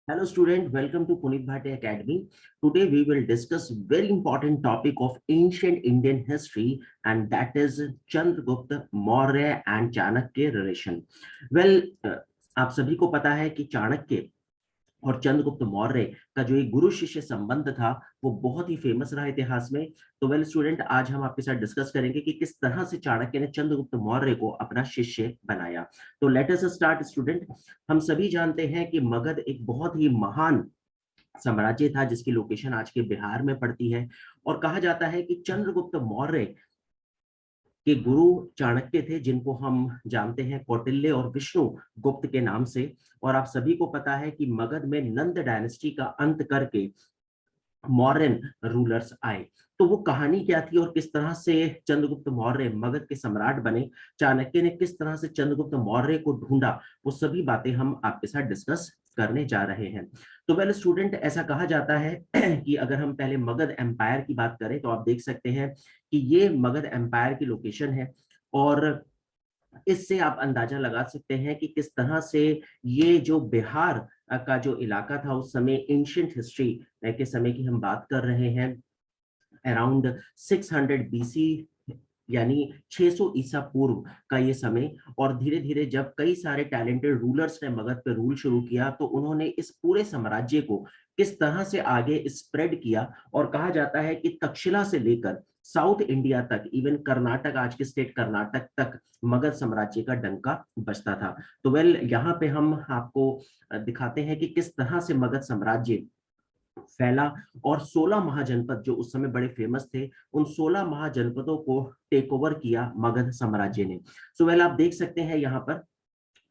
Hello student, welcome to Punit Bhatia Academy. Today we will discuss very important topic of ancient Indian history, and that is Chandragupta Maurya and Chanakya relation. Well, आप सभी को पता है कि चाणक्य और चंद्रगुप्त मौर्य का जो एक गुरु शिष्य संबंध था वो बहुत ही फेमस रहा इतिहास में। तो वेल स्टूडेंट, आज हम आपके साथ डिस्कस करेंगे कि किस तरह से चाणक्य ने चंद्रगुप्त मौर्य को अपना शिष्य बनाया। तो लेट अस स्टार्ट स्टूडेंट। हम सभी जानते हैं कि मगध एक बहुत ही महान साम्राज्य था जिसकी लोकेशन आज के बिहार में पड़ती है, और कहा जाता है कि चंद्रगुप्त मौर्य के गुरु चाणक्य थे, जिनको हम जानते हैं कौटिल्य और विष्णु गुप्त के नाम से। और आप सभी को पता है कि मगध में नंद डायनेस्टी का अंत करके मौर्यन रूलर्स आए। तो वो कहानी क्या थी और किस तरह से चंद्रगुप्त मौर्य मगध के सम्राट बने, चाणक्य ने किस तरह से चंद्रगुप्त मौर्य को ढूंढा, वो सभी बातें हम आपके साथ डिस्कस करने जा रहे हैं। तो वेल स्टूडेंट, ऐसा कहा जाता है कि अगर हम पहले मगध एम्पायर की बात करें तो आप देख सकते हैं कि ये मगध एम्पायर की लोकेशन है, और इससे आप अंदाजा लगा सकते हैं कि किस तरह से ये जो बिहार का जो इलाका था उस समय एंशियंट हिस्ट्री के समय की हम बात कर रहे हैं, अराउंड 600 बीसी, यानी 600 ईसा पूर्व का ये समय। और धीरे धीरे जब कई सारे टैलेंटेड रूलर्स ने मगध पे रूल शुरू किया तो उन्होंने इस पूरे साम्राज्य को किस तरह से आगे स्प्रेड किया। और कहा जाता है कि तक्षशिला से लेकर साउथ इंडिया तक, इवन कर्नाटक, आज के स्टेट कर्नाटक तक मगध साम्राज्य का डंका बजता था। तो वेल, यहाँ पे हम आपको दिखाते हैं कि किस तरह से मगध साम्राज्य फैला, और 16 महाजनपद जो उस समय बड़े फेमस थे, उन 16 महाजनपदों को टेक ओवर किया मगध साम्राज्य ने। सो वेल, आप देख सकते हैं यहाँ पर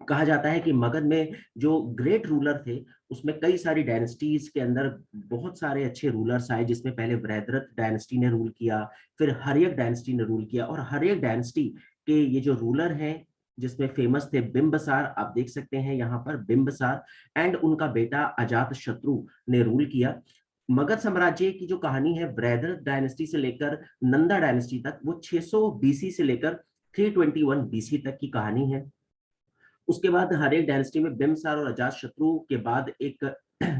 कहा जाता है कि मगध में जो ग्रेट रूलर थे उसमें कई सारी डायनेस्टीज के अंदर बहुत सारे अच्छे रूलर्स आए, जिसमें पहले वृहद्रथ डायनेस्टी ने रूल किया, फिर हर्यक डायनेस्टी ने रूल किया। और हर्यक डायनेस्टी के ये जो रूलर हैं जिसमें फेमस थे बिंबसार, आप देख सकते हैं यहाँ पर बिंबसार, एंड उनका बेटा अजात शत्रु ने रूल किया। मगध साम्राज्य की जो कहानी है वृहद्रथ डायनेस्टी से लेकर नंदा डायनेस्टी तक, वो 600 बीसी से लेकर 321 बीसी तक की कहानी है। उसके बाद हर एक डायनेस्टी में बिम्बसार और अजात शत्रु के बाद एक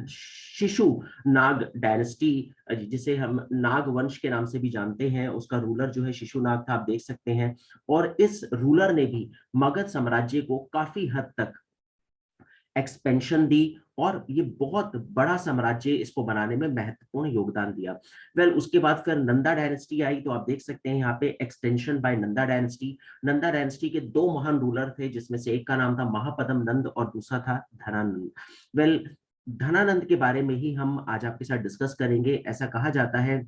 शिशु नाग डायनेस्टी, जिसे हम नाग वंश के नाम से भी जानते हैं, उसका रूलर जो है शिशु नाग था, आप देख सकते हैं। और इस रूलर ने भी मगध साम्राज्य को काफी हद तक एक्सपेंशन दी, और ये बहुत बड़ा साम्राज्य इसको बनाने में महत्वपूर्ण योगदान दिया। वेल, उसके बाद फिर नंदा डायनेस्टी आई, तो आप देख सकते हैं यहाँ पे extension by Nanda dynasty. Nanda dynasty के दो महान रूलर थे, जिसमें से एक का नाम था महापद्म नंद और दूसरा था धनानंद। वेल, धनानंद के बारे में ही हम आज आपके साथ डिस्कस करेंगे। ऐसा कहा जाता है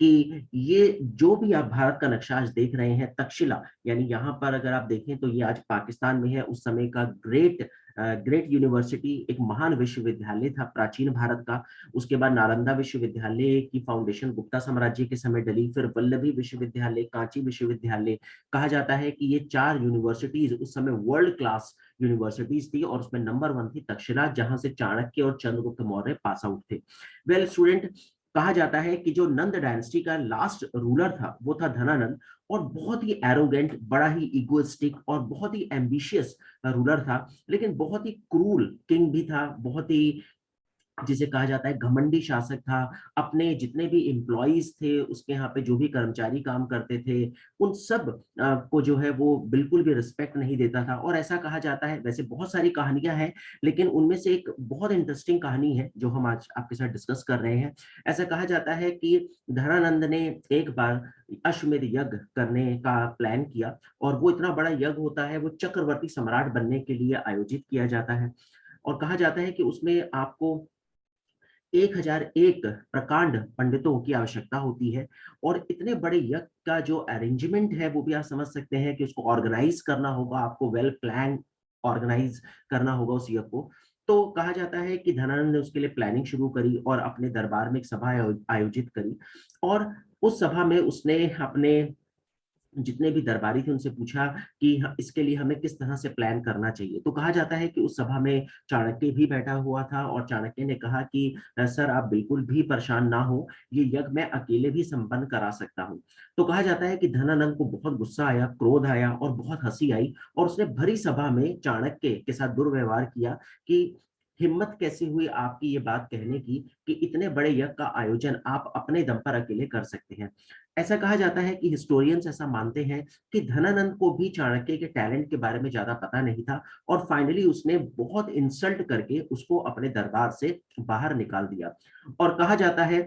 कि ये जो भी आप भारत का नक्शा आज देख रहे हैं, तक्षशिला, यानी यहाँ पर अगर आप देखें तो ये आज पाकिस्तान में है, उस समय का ग्रेट यूनिवर्सिटी, एक महान विश्वविद्यालय था प्राचीन भारत का। उसके बाद नालंदा विश्वविद्यालय की फाउंडेशन गुप्ता साम्राज्य के समय डली, फिर वल्लभी विश्वविद्यालय, कांची विश्वविद्यालय। कहा जाता है कि ये चार यूनिवर्सिटीज उस समय वर्ल्ड क्लास यूनिवर्सिटीज थी, और उसमें नंबर 1 थी तक्षशिला, जहां से चाणक्य और चंद्रगुप्त मौर्य पास आउट थे। वेल स्टूडेंट, कहा जाता है कि जो नंद डायनेस्टी का लास्ट रूलर था वो था धनानंद, और बहुत ही एरोगेंट, बड़ा ही इगोइस्टिक और बहुत ही एम्बिशियस रूलर था, लेकिन बहुत ही क्रूल किंग भी था, बहुत ही, जिसे कहा जाता है, घमंडी शासक था। अपने जितने भी एम्प्लॉइज थे, उसके यहाँ पे जो भी कर्मचारी काम करते थे, उन सब को जो है वो बिल्कुल भी रिस्पेक्ट नहीं देता था। और ऐसा कहा जाता है, वैसे बहुत सारी कहानियां हैं, लेकिन उनमें से एक बहुत इंटरेस्टिंग कहानी है जो हम आज आपके साथ डिस्कस कर रहे हैं। ऐसा कहा जाता है कि धनानंद ने एक बार अश्वमेध यज्ञ करने का प्लान किया, और वो इतना बड़ा यज्ञ होता है, वो चक्रवर्ती सम्राट बनने के लिए आयोजित किया जाता है। और कहा जाता है कि उसमें आपको 1001 प्रकांड पंडितों की आवश्यकता होती है, और इतने बड़े यज्ञ का जो अरेंजमेंट है वो भी आप समझ सकते हैं कि उसको ऑर्गेनाइज करना होगा, आपको वेल प्लान ऑर्गेनाइज करना होगा उस यज्ञ को। तो कहा जाता है कि धनानंद ने उसके लिए प्लानिंग शुरू करी और अपने दरबार में एक सभा आयोजित करी, और उस सभा में उसने अपने जितने भी दरबारी थे उनसे पूछा कि इसके लिए हमें किस तरह से प्लान करना चाहिए। तो कहा जाता है कि उस सभा में चाणक्य भी बैठा हुआ था, और चाणक्य ने कहा कि सर, आप बिल्कुल भी परेशान ना हो, ये यज्ञ मैं अकेले भी संपन्न करा सकता हूँ। तो कहा जाता है कि धनानंद को बहुत गुस्सा आया, क्रोध आया और बहुत हंसी आई, और उसने भरी सभा में चाणक्य के साथ दुर्व्यवहार किया कि हिम्मत कैसे हुई आपकी ये बात कहने की कि इतने बड़े यज्ञ का आयोजन आप अपने दम पर अकेले कर सकते हैं? ऐसा कहा जाता है कि हिस्टोरियंस ऐसा मानते हैं कि धनानंद को भी चाणक्य के टैलेंट के बारे में ज्यादा पता नहीं था और फाइनली उसने बहुत इंसल्ट करके उसको अपने दरबार से बाहर निकाल दिया। और कहा जाता है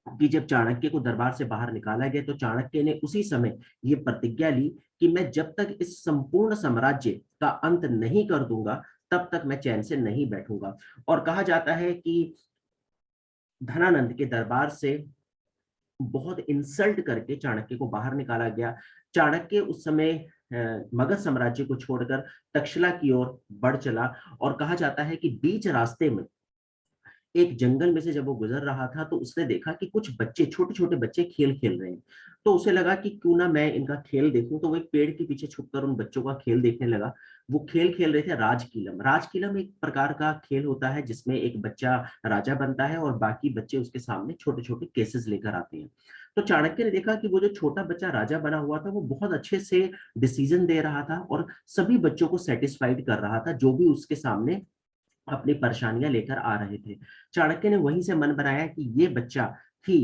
कि जब चाणक्य को दरबार से बाहर निकाला गया तो चाणक्य ने उसी समय ये प्रतिज्ञा ली कि मैं जब तक इस संपूर्ण साम्राज्य का अंत नहीं कर दूंगा तब तक मैं चैन से नहीं बैठूंगा। और कहा जाता है कि धनानंद के दरबार से बहुत इंसल्ट करके चाणक्य को बाहर निकाला गया। चाणक्य उस समय मगध साम्राज्य को छोड़कर तक्षशिला की ओर बढ़ चला और कहा जाता है कि बीच रास्ते में एक जंगल में से जब वो गुजर रहा था तो उसने देखा कि कुछ बच्चे, छोटे-छोटे बच्चे खेल खेल रहे हैं। तो उसे लगा कि क्यों ना मैं इनका खेल देखूं, तो वो एक पेड़ के पीछे छुपकर उन बच्चों का खेल देखने लगा। वो खेल खेल रहे थे राजकीलम। राजकीलम एक प्रकार का खेल होता है जिसमें एक बच्चा राजा बनता है और बाकी बच्चे उसके सामने छोटे-छोटे केसेस लेकर आते हैं। तो चाणक्य ने देखा कि वो जो छोटा बच्चा राजा बना हुआ था वो बहुत अच्छे से डिसीजन दे रहा था और सभी बच्चों को सेटिस्फाइड कर रहा था जो भी उसके सामने अपनी परेशानियां लेकर आ रहे थे। चाणक्य ने वहीं से मन बनाया कि ये बच्चा ही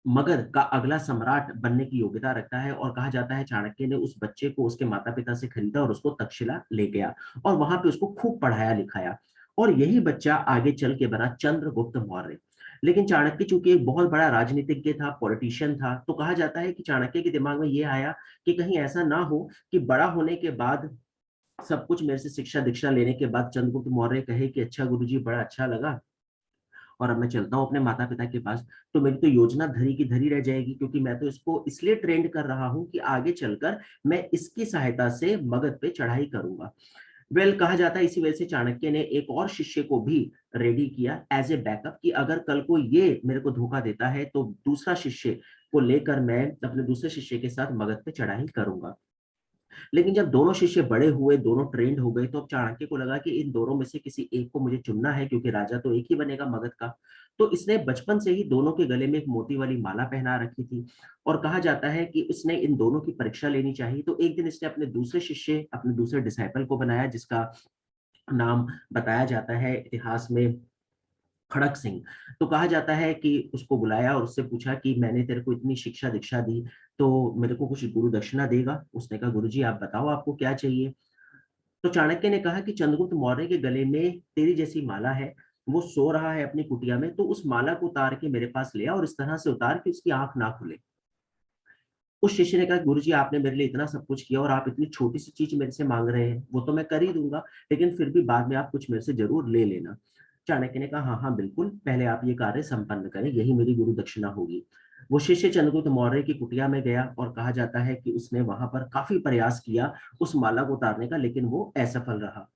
मगध का अगला सम्राट बनने की योग्यता रखता है और कहा जाता है चाणक्य ने उस बच्चे को उसके माता-पिता से खरीदा और उसको तक्षशिला ले गया और वहां पे उसको खूब पढ़ाया-लिखाया और यही बच्चा आगे चल के बना चंद्रगुप्त मौर्य। लेकिन चाणक्य चूंकि एक बहुत बड़ा राजनीतिज्ञ था, पॉलिटिशियन था, तो कहा जाता है कि चाणक्य के दिमाग में ये आया कि कहीं ऐसा ना हो कि बड़ा होने के बाद सब कुछ मेरे से शिक्षा दीक्षा लेने के बाद चंद्रगुप्त मौर्य कहे कि अच्छा गुरुजी बड़ा अच्छा लगा और अब मैं चलता हूँ अपने माता पिता के पास। तो मेरी तो योजना धरी की धरी रह जाएगी क्योंकि मैं तो इसको इसलिए ट्रेंड कर रहा हूँ कि आगे चलकर मैं इसकी सहायता से मगध पे चढ़ाई करूंगा। कहा जाता है इसी वजह से चाणक्य ने एक और शिष्य को भी रेडी किया एज ए बैकअप कि अगर कल को ये मेरे को धोखा देता है तो दूसरा शिष्य को लेकर मैं अपने दूसरे शिष्य के साथ मगध पे चढ़ाई करूंगा। लेकिन जब दोनों शिष्य बड़े हुए, दोनों ट्रेंड हो गए, तो अब चाणक्य को लगा कि इन दोनों में से किसी एक को मुझे चुनना है क्योंकि राजा तो एक ही बनेगा मगध का। तो इसने बचपन से ही दोनों के गले में एक मोती वाली माला पहना रखी थी और कहा जाता है कि उसने इन दोनों की परीक्षा लेनी चाहिए। तो एक दिन इसने अपने दूसरे शिष्य, अपने दूसरे डिसाइपल को बनाया जिसका नाम बताया जाता है इतिहास में खड़क सिंह। तो कहा जाता है कि उसको बुलाया और उससे पूछा कि मैंने तेरे को इतनी शिक्षा दीक्षा दी, तो मेरे को कुछ गुरु दक्षिणा देगा? उसने कहा गुरुजी आप बताओ आपको क्या चाहिए? तो चाणक्य ने कहा कि चंद्रगुप्त मौर्य के गले में तेरी जैसी माला है, वो सो रहा है अपनी कुटिया में, तो उस माला को उतार के मेरे पास ले आ और इस तरह से उतार कि उसकी आँख ना खुले। उस शिष्य ने कहा गुरुजी आपने मेरे लिए इतना सब कुछ किया और आप इतनी छोटी सी चीज मेरे से मांग रहे हैं, वो तो मैं कर ही दूंगा, लेकिन फिर भी बाद में आप कुछ मेरे से जरूर ले लेना। चाणक्य ने कहा हाँ हाँ बिल्कुल, पहले आप ये कार्य संपन्न करें, यही मेरी गुरु दक्षिणा होगी। वो शिष्य चंद्रगुप्त मौर्य की कुटिया में गया और कहा जाता है कि उसने वहां पर काफी प्रयास किया उस माला को उतारने का, लेकिन वो असफल रहा।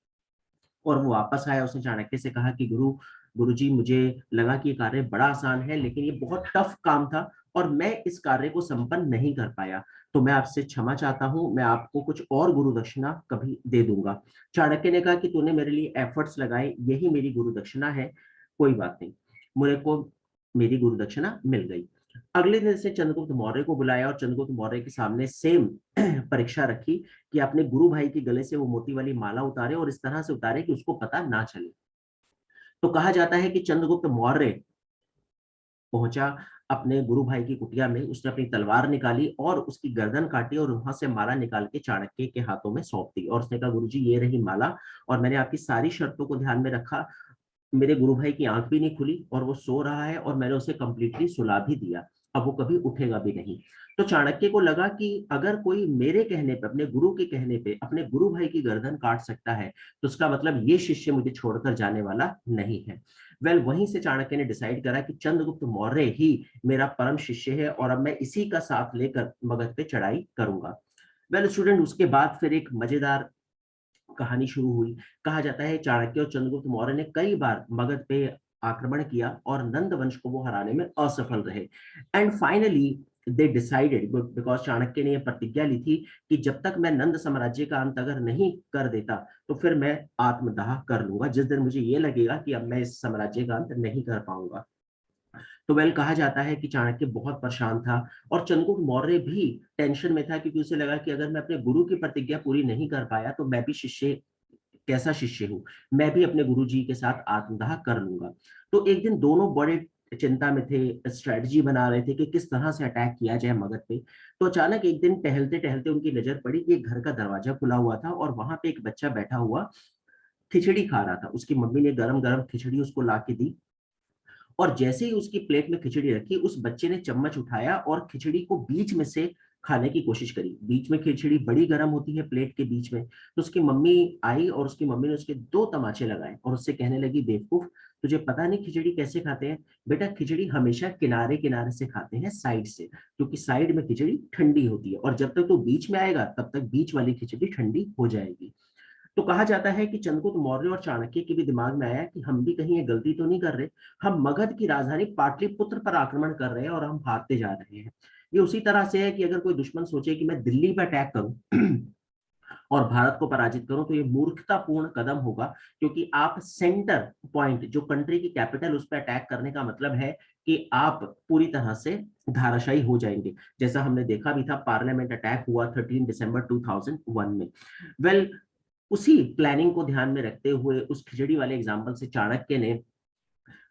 और वो वापस आया, उसने चाणक्य से कहा कि गुरुजी मुझे लगा कि ये कार्य बड़ा आसान है लेकिन ये बहुत टफ काम था और मैं इस कार्य को संपन्न नहीं कर पाया। तो मैं आपसे क्षमा चाहता हूँ, मैं आपको कुछ और गुरु दक्षिणा कभी दे दूंगा। चाणक्य ने कहा कि तूने मेरे लिए एफर्ट्स लगाए, यही मेरी गुरु दक्षिणा है, कोई बात नहीं। मेरे को मेरी गुरु दक्षिणा मिल गई। अगले दिन से चंद्रगुप्त मौर्य को बुलाया और चंद्रगुप्त मौर्य के सामने सेम परीक्षा रखी कि अपने गुरु भाई के गले से वो मोती वाली माला उतारे और इस तरह से उतारे कि उसको पता ना चले। तो कहा जाता है कि चंद्रगुप्त मौर्य पहुंचा अपने गुरु भाई की कुटिया में, उसने अपनी तलवार निकाली और उसकी गर्दन काटी और वहां से माला निकाल के चाणक्य के हाथों में सौंप दी और उसने कहा गुरुजी ये रही माला और मैंने आपकी सारी शर्तों को ध्यान में रखा। मेरे गुरु भाई की आंख भी नहीं खुली और वो सो रहा है और मैंने उसे कंप्लीटली सुला भी दिया, अब वो कभी उठेगा भी नहीं। तो चाणक्य को लगा कि अगर कोई मेरे कहने पे, अपने गुरु के कहने पे अपने गुरु भाई की गर्दन काट सकता है तो उसका मतलब ये शिष्य मुझे छोड़कर जाने वाला नहीं है। वहीं से चाणक्य ने डिसाइड करा कि चंद्रगुप्त मौर्य ही मेरा परम शिष्य है और अब मैं इसी का साथ लेकर मगध पे चढ़ाई करूंगा। स्टूडेंट, उसके बाद फिर एक मजेदार कहानी शुरू हुई। कहा जाता है चाणक्य और चंद्रगुप्त मौर्य ने कई बार मगध पे आक्रमण किया और नंद वंश को वो हराने में असफल रहे। And finally they decided, because Chanakya ने यह प्रतिज्ञा ली थी कि जब तक मैं नंद साम्राज्य का अंत अगर नहीं कर देता तो फिर मैं आत्मदाह कर लूंगा, जिस दिन मुझे ये लगेगा कि अब मैं इस साम्राज्य का अंत नहीं कर पाऊंगा। तो कहा जाता है कि चाणक्य बहुत परेशान था और चंद्रगुप्त मौर्य भी टेंशन में था क्योंकि उसे लगा कि अगर मैं अपने गुरु की प्रतिज्ञा पूरी नहीं कर पाया तो मैं भी शिष्य कैसा शिष्य हूँ, मैं भी अपने गुरुजी के साथ आत्मदाह कर लूंगा। तो एक दिन दोनों बड़े चिंता में थे, स्ट्रेटजी बना रहे थे कि किस तरह से अटैक किया जाए मगध पे। तो अचानक एक दिन टहलते टहलते उनकी नजर पड़ी कि एक घर का दरवाजा खुला हुआ था और वहां पे एक बच्चा बैठा हुआ खिचड़ी खा रहा था। उसकी मम्मी ने गरम गरम खिचड़ी उसको ला के दी, और जैसे ही उसकी प्लेट में खिचड़ी रखी, उस बच्चे ने चम्मच उठाया और खिचड़ी को बीच में से खाने की कोशिश करी। बीच में खिचड़ी बड़ी गर्म होती है प्लेट के बीच में। तो उसकी मम्मी आई और उसकी मम्मी ने उसके दो तमाचे लगाए और उससे कहने लगी, बेवकूफ, तुझे पता नहीं खिचड़ी कैसे खाते हैं? बेटा, खिचड़ी हमेशा किनारे किनारे से खाते हैं, साइड से, क्योंकि साइड में खिचड़ी ठंडी होती है और जब तक तो बीच में आएगा तब तक बीच वाली खिचड़ी ठंडी हो जाएगी। तो कहा जाता है कि चंद्रगुप्त मौर्य और चाणक्य के भी दिमाग में आया कि हम भी कहीं ये गलती तो नहीं कर रहे, हम मगध की राजधानी पाटलिपुत्र पर आक्रमण कर रहे हैं और हम हारते जा रहे हैं। ये उसी तरह से है कि अगर कोई दुश्मन सोचे कि मैं दिल्ली पर अटैक करूं और भारत को पराजित करूं, तो ये मूर्खतापूर्ण कदम होगा, क्योंकि आप सेंटर पॉइंट, जो कंट्री की कैपिटल, उस पर अटैक करने का मतलब है कि आप पूरी तरह से धाराशायी हो जाएंगे, जैसा हमने देखा भी था, पार्लियामेंट अटैक हुआ 13 दिसंबर 2001 में। वेल, उसी प्लानिंग को ध्यान में रखते हुए, उस खिचड़ी वाले एग्जाम्पल से, चाणक्य ने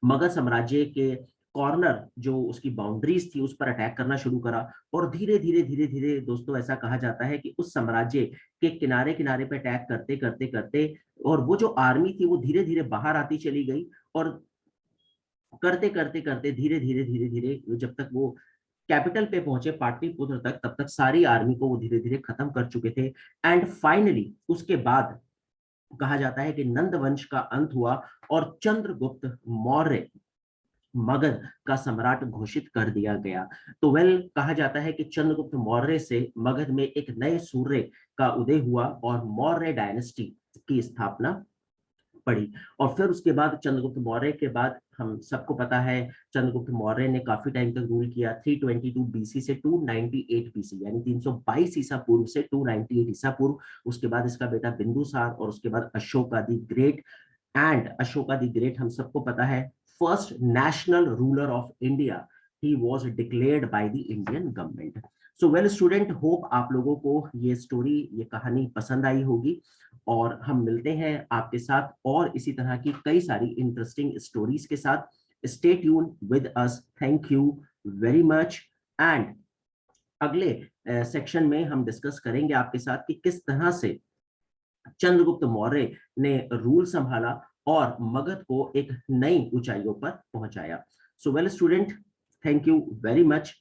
मगध साम्राज्य के कॉर्नर, जो उसकी बाउंड्रीज थी, उस पर अटैक करना शुरू करा। और धीरे धीरे धीरे धीरे दोस्तों, ऐसा कहा जाता है कि उस साम्राज्य के किनारे किनारे पे अटैक करते करते करते, और वो जो आर्मी थी वो धीरे धीरे बाहर आती चली गई, और करते करते करते धीरे धीरे धीरे धीरे जब तक वो कैपिटल पे पहुंचे, पाटलिपुत्र तक, तब तक सारी आर्मी को वो धीरे धीरे खत्म कर चुके थे। एंड फाइनली उसके बाद कहा जाता है कि नंद वंश का अंत हुआ और चंद्रगुप्त मौर्य मगध का सम्राट घोषित कर दिया गया। तो वेल, कहा जाता है कि चंद्रगुप्त मौर्य से मगध में एक नए सूर्य का उदय हुआ और मौर्य डायनेस्टी की स्थापना पड़ी। और फिर उसके बाद चंद्रगुप्त मौर्य के बाद, हम सबको पता है, चंद्रगुप्त मौर्य ने काफी टाइम तक रूल किया, 322 बीसी से 298 बीसी, यानी 322 ईसा पूर्व से 298 ईसा पूर्व। उसके बाद इसका बेटा बिंदुसार, और उसके बाद Ashoka the great. And Ashoka the great, हम सबको पता है, first national ruler of India, he was declared by the Indian government. So well student, hope आप लोगों को ये स्टोरी, ये कहानी पसंद आई होगी, और हम मिलते हैं आपके साथ और इसी तरह की कई सारी इंटरेस्टिंग स्टोरीज के साथ। Stay tune with us, thank you very much. And अगले सेक्शन में हम डिस्कस करेंगे आपके साथ कि किस तरह से चंद्रगुप्त मौर्य ने रूल संभाला और मगध को एक नई ऊंचाइयों पर पहुंचाया। So well student, thank you very much.